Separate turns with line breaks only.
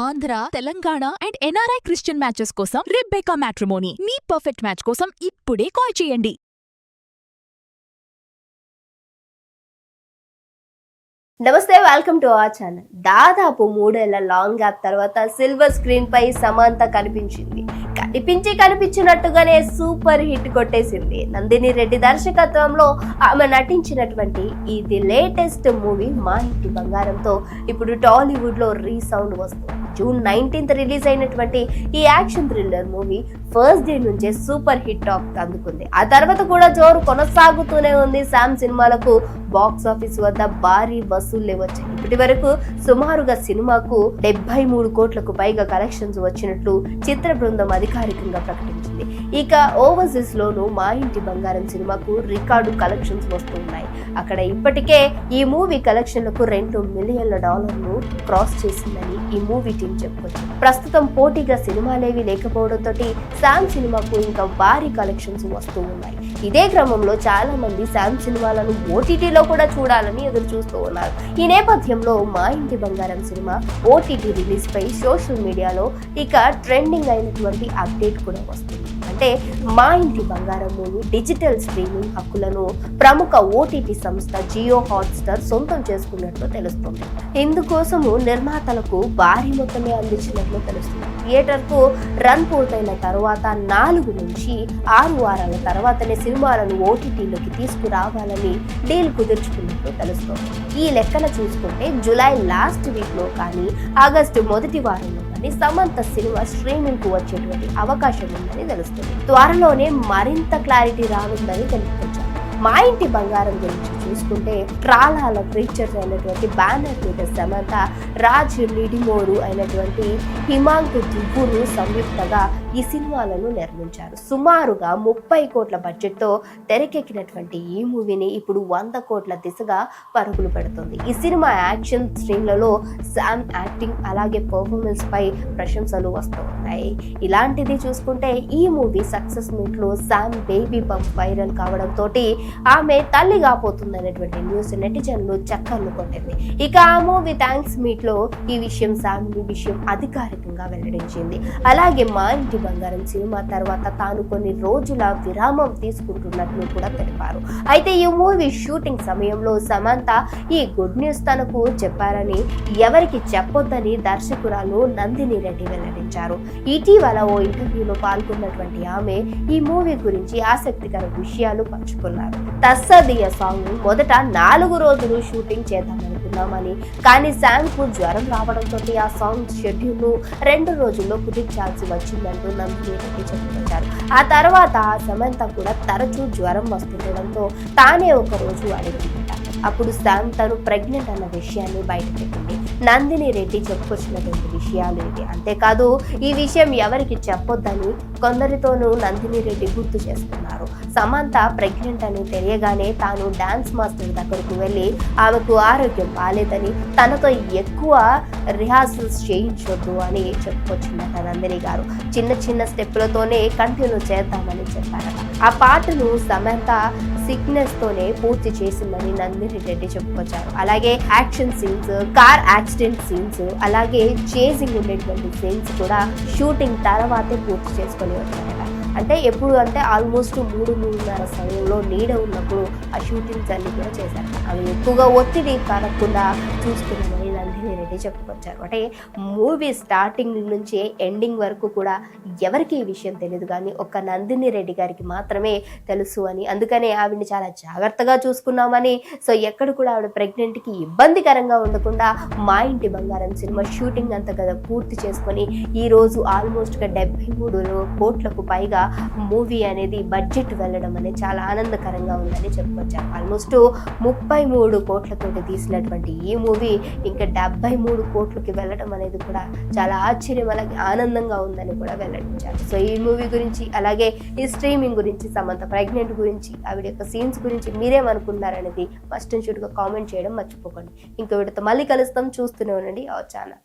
Andhra, Telangana and NRI Christian matches కోసం రిబ్బెకా matrimony మీ perfect match కోసం ఇప్పుడే కాల్ చేయండి.
నమస్తే, వెల్కమ్ టు అవర్ ఛానల్. దాదాపు 3 ఏళ్ల లాంగ్ గ్యాప్ తర్వాత సిల్వర్ స్క్రీన్ పై సమంత కనిపించినట్టుగానే సూపర్ హిట్ కొట్టేసింది. నందిని రెడ్డి దర్శకత్వంలో ఆమె నటించినటువంటి ఇది లేటెస్ట్ మూవీ మా ఇంటి బంగారంతో ఇప్పుడు టాలీవుడ్ లో రీసౌండ్ వస్తుంది. జూన్ 19th రిలీజ్ అయినటువంటి ఈ action thriller movie first day నుంచే సూపర్ హిట్ టాక్ అందుకుంది. ఆ తర్వాత కూడా జోరు కొనసాగుతూనే ఉంది. శామ్ సినిమాలకు బాక్స్ ఆఫీస్ వద్ద భారీ వసూళ్లే వచ్చాయి. ఇప్పటి వరకు సుమారుగా సినిమాకు 73 కోట్లకు పైగా కలెక్షన్స్ వచ్చినట్లు చిత్ర బృందం అధికారికంగా ప్రకటించింది. ఇక ఓవర్సీస్ లోను మా ఇంటి బంగారం సినిమాకు రికార్డు కలెక్షన్స్ వస్తున్నాయి. అక్కడ ఇప్పటికే ఈ మూవీ కలెక్షన్లకు $2 మిలియన్ల క్రాస్ చేసిందని ఈ మూవీ టీం చెప్పుకోవచ్చు. ప్రస్తుతం పోటీగా సినిమాలేవి లేకపోవడంతో శామ్ సినిమాకు ఇంకా భారీ కలెక్షన్స్ వస్తూ ఉన్నాయి. ఇదే క్రమంలో చాలా మంది శామ్ సినిమాలను ఓటీటీలో కూడా చూడాలని ఎదురు చూస్తూ ఉన్నారు. ఈ నేపథ్యంలో మా ఇంటి బంగారం సినిమా ఓటీటీ రిలీజ్ పై సోషల్ మీడియాలో ఇక ట్రెండింగ్ అయినటువంటి అప్డేట్ కూడా వస్తుంది. అంటే మా ఇంటి బంగారం మూవీ డిజిటల్ స్ట్రీమింగ్ హక్కులను ప్రముఖ ఓటీటీ సంస్థ జియో హాట్స్టార్ సొంతం చేసుకున్నట్లు తెలుస్తుంది. ఇందుకోసము నిర్మాతలకు భారీ మొత్తమే అందించినట్లు తెలుస్తుంది. థియేటర్ కు రన్ పూర్తయిన తర్వాత 4 నుంచి 6 వారాల తర్వాతనే సినిమాలను ఓటీటీలోకి తీసుకురావాలని డీల్ కుదుర్చుకున్నట్లు తెలుస్తోంది. ఈ లెక్కన చూసుకుంటే జూలై లాస్ట్ వీక్ లో కానీ ఆగస్టు మొదటి వారంలో కానీ సమంత సినిమా స్ట్రీమింగ్ కు వచ్చేటువంటి అవకాశం ఉందని తెలుస్తుంది. త్వరలోనే మరింత క్లారిటీ రానుందని తెలుపుకొచ్చారు. మా ఇంటి బంగారం గురించి చూసుకుంటే ట్రాలాల క్రీచర్స్ అయినటువంటి బ్యానర్ మీద సమంత, రాజ్ లిడిమోరు అయినటువంటి హిమాంకు దుబ్బును సంయుక్తంగా ఈ సినిమాలను నిర్మించారు. సుమారుగా 30 కోట్ల బడ్జెట్ తో తెరకెక్కినటువంటి ఈ మూవీని ఇప్పుడు 100 కోట్ల దిశగా పరుగులు పెడుతుంది. ఈ సినిమా యాక్షన్ స్ట్రీమ్లలో శామ్ యాక్టింగ్ అలాగే పర్ఫార్మెన్స్ పై ప్రశంసలు వస్తూ ఉన్నాయి. ఇలాంటిది చూసుకుంటే ఈ మూవీ సక్సెస్ మీట్ లో శామ్ బేబీ బంప్ వైరల్ కావడంతో ఆమె తల్లి కాబోతుందనేటువంటి న్యూస్ నెటిజన్లు చక్కర్లు కొట్టింది. ఇక ఆ మూవీ థ్యాంక్స్ మీట్ లో ఈ విషయం శామ్ అధికారికంగా వెల్లడించింది. అలాగే మా ఇంటి బంగారం సినిమా తర్వాత తాను కొన్ని రోజుల విరామం తీసుకుంటున్నట్లు కూడా తెలిపారు. అయితే ఈ మూవీ షూటింగ్ సమయంలో సమంత ఈ గుడ్ న్యూస్ తనకు చెప్పారని, ఎవరికి చెప్పొద్దని దర్శకురాలు నందిని రెడ్డి వెల్లడించారు. ఇటీవల ఓ ఇంటర్వ్యూలో పాల్గొన్నటువంటి ఆమె ఈ మూవీ గురించి ఆసక్తికర విషయాలు పంచుకున్నారు. తస్సదియ సాంగ్ మొదట 4 రోజులు షూటింగ్ చేద్దామనుకున్నామని, కానీ శామ్ కు జ్వరం రావడంతో ఆ సాంగ్ షెడ్యూల్ ను 2 రోజుల్లో కుదించాల్సి వచ్చిందంటూ నందిని రెడ్డి చెప్పుకొచ్చారు. ఆ తర్వాత సమంత కూడా తరచూ జ్వరం వస్తుండడంతో తానే ఒక రోజు అడిగిందట. అప్పుడు శామ్ తను ప్రెగ్నెంట్ అన్న విషయాన్ని బయటపెట్టింది. నందిని రెడ్డి చెప్పుకొచ్చినటువంటి విషయాలు ఇవి. అంతేకాదు ఈ విషయం ఎవరికి చెప్పొద్దని కొందరితోనూ నందిని రెడ్డి గుర్తు చేసుకున్నారు. సమంత ప్రెగ్నెంట్ అని తెలియగానే తాను డాన్స్ మాస్టర్ దగ్గరకు వెళ్ళి ఆమెకు ఆరోగ్యం బాలేదని, తనతో ఎక్కువ రిహార్సల్స్ చేయించొద్దు అని చెప్పుకొచ్చిందట నందిని గారు. చిన్న స్టెప్పులతోనే కంటిన్యూ చేద్దామని చెప్పారట. ఆ పాటను సమంత సిక్నెస్ తోనే పూర్తి చేసిందని నందిని రెడ్డి చెప్పుకొచ్చారు. అలాగే action scenes, car accident scenes, అలాగే చేసింగ్ ఉండేటువంటి సీన్స్ కూడా షూటింగ్ తర్వాతే పూర్తి చేసుకొని వచ్చారట. అంటే ఎప్పుడు అంటే ఆల్మోస్ట్ 3-3:30 సమయంలో నీడ ఉన్నప్పుడు ఆ షూటింగ్స్ అన్ని కూడా చేశారు. అవి ఎక్కువగా ఒత్తిడి కారకుండా చూసుకున్నామని నందిని రెడ్డి చెప్పుకొచ్చారు. అంటే మూవీ స్టార్టింగ్ నుంచి ఎండింగ్ వరకు కూడా ఎవరికి ఈ విషయం తెలియదు, కానీ ఒక్క నందిని రెడ్డి గారికి మాత్రమే తెలుసు అని, అందుకనే ఆవిడని చాలా జాగ్రత్తగా చూసుకున్నామని, సో ఎక్కడ కూడా ఆవిడ ప్రెగ్నెంట్కి ఇబ్బందికరంగా ఉండకుండా మా ఇంటి బంగారం సినిమా షూటింగ్ అంతా కదా పూర్తి చేసుకొని ఈ రోజు ఆల్మోస్ట్గా 73 కోట్లకు పైగా మూవీ అనేది బడ్జెట్ వెళ్ళడం అనేది చాలా ఆనందకరంగా ఉందని చెప్పుకొచ్చారు. ఆల్మోస్ట్ 33 కోట్లతోటి తీసినటువంటి ఈ మూవీ ఇంకా 73 కోట్లకి వెళ్ళడం అనేది కూడా చాలా ఆశ్చర్యం అలాగే ఆనందంగా ఉందని కూడా వెల్లడించారు. సో ఈ మూవీ గురించి అలాగే ఈ స్ట్రీమింగ్ గురించి, సమంత ప్రెగ్నెంట్ గురించి, ఆవిడ యొక్క సీన్స్ గురించి మీరేమనుకున్నారనేది మస్ట్ అండ్ షుడ్గా కామెంట్ చేయడం మర్చిపోకండి. ఇంకో వీడితో మళ్ళీ కలుస్తాం. చూస్తూనే ఉండండి అవర్ ఛానల్.